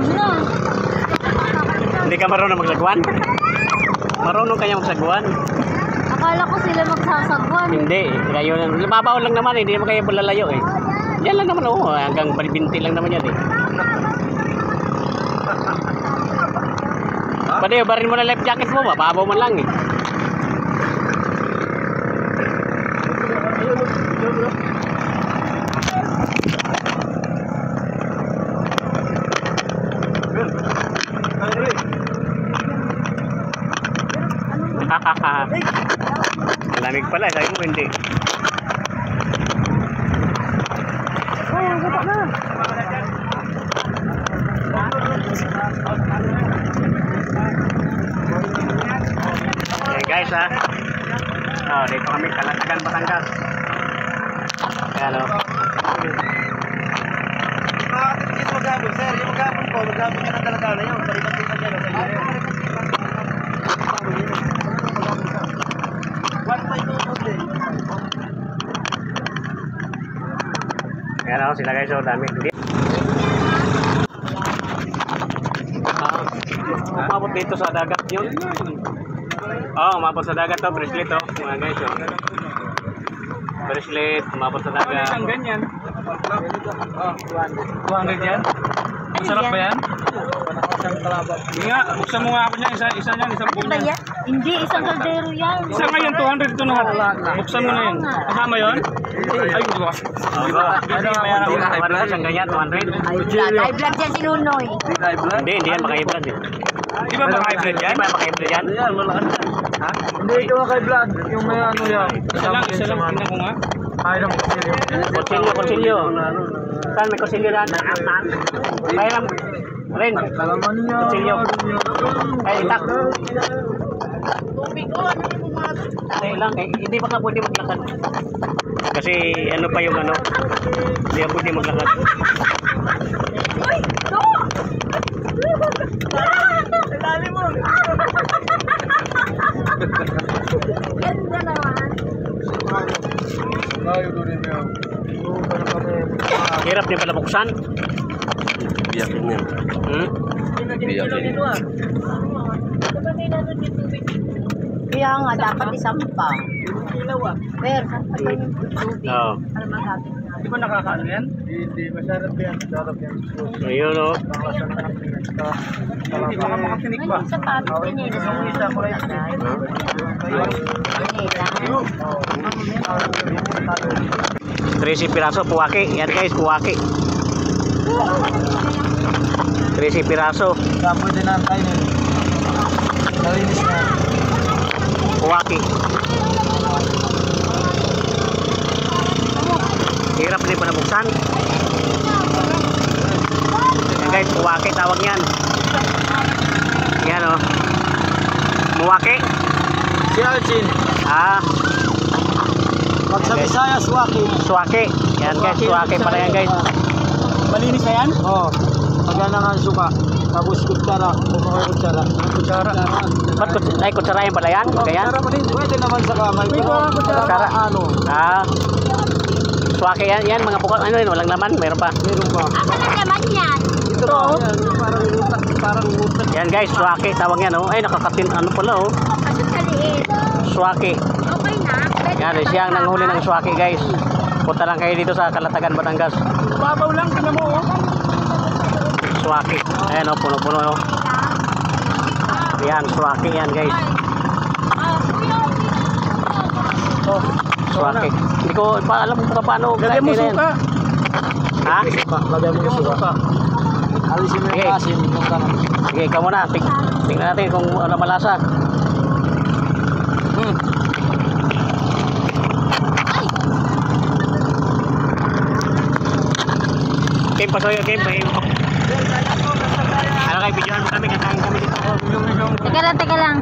Wag na. Hindi ka marunong magsagwan? Marunong kaya magsagwan? Akala ko sila magsasagwan. Hindi, kayo lang. Lumabaw lang naman, hindi naman kayo lalayo eh. Yan lang naman hanggang binti lang naman yan eh. Pwede, barin mo na life jacket mo, mababaw mo lang eh. Malamig pala, sabi mo hindi. Okay guys ha. Oh, dito kami Kalatagan, Batangas. Ayan o. Maghabon sir, yung maghabon po, maghabon ka ng Kalatagan na yun. Palipat-lipat yan. Ayan o, sila guys o, dami. Umabot dito sa dagat yun. Umabot sa dagat to, bracelet to, mga guys o. Bracelet, umabot sa dagat. Ang ganyan. 200 yan? Masarap ba yan? Hindi nga, buksan mo nga ako niya, isa niyan, isang Ano ba yan? Hindi, isang kaldero yan. Isa ngayon, 200 ito na. Buksan mo na yun. Kasama yun? Ay, hindi ba? Isang ganyan, 200. High blood yan si Nunoy. Hindi yan maka-hybrid eh. Di ba maka-hybrid yan? Di ba maka-hybrid yan? Hindi, ito maka-hybrid. Yung may ano yan. Isa lang, tingnan ko nga. Kutsilyo. Saan may kutsilyo dyan? Kaya rin. Kutsilyo. Kaya itak. Kaya lang, hindi pa ka pwede maglakad. Kasi ano pa yung ano, hindi ka pwede maglakad. Dali mo. Ganda naman. Hirap niya pala buksan. Biyakin yan. Biyakin. Kaya nga, dapat isampa. Pero, saan pa yung tubig? Oo. Para magagawin natin. Di ba nakakaano yan? Hindi, masarap yan. Masarap yan. Ayun o. Hindi, baka makatinik ba? Yung sapatos din nila sa mga kulay. Nila. 13 piraso, puwaki. Yan guys, puwaki. 13 piraso. Kapo din ang kain. Nalinis na. Puwaki. Hirap din pa nabuksan. Yan guys, puwaki tawag yan. Yan o. Puwaki. Si Arjin. Pag sa Bisaya, suwaki. Suwaki. Yan guys, suwaki pala yan guys. Malinis na yan? Oo. Pagana nga suka. Tapos kutsara. Kutsara. Kutsara. Ba't kutsarayan pala yan? Kaya? Pwede naman sa kamay. Kutsara. Ano? Suwaki yan. Yan mga bukal. Ano yun? Walang laman. Meron pa. Meron ba? Asa na naman yan? Ito. Parang utak. Yan guys, suwaki. Tawag yan o. Ay, nakakatin. Ano pala o. Kasi kaliit. Suwaki. Okay na. Yan, siya ang nanghuli ng suwaki guys. Punta lang kayo dito sa Kalatagan, Batangas. Babaw lang, tingnan mo. Suwaki. Ayan o, puno-puno o. Yan, suwaki yan guys. Suwaki. Hindi ko pa alam kung paano. Lagyan mo suka. Ha? Lagyan mo suka. Alisin mo Okay. yung asin. Sige, ikaw muna. Tingnan natin kung ano malasa. Game, pasoy, game. Ano kayo, videoan mo kami. Kakain kami dito. Teka lang.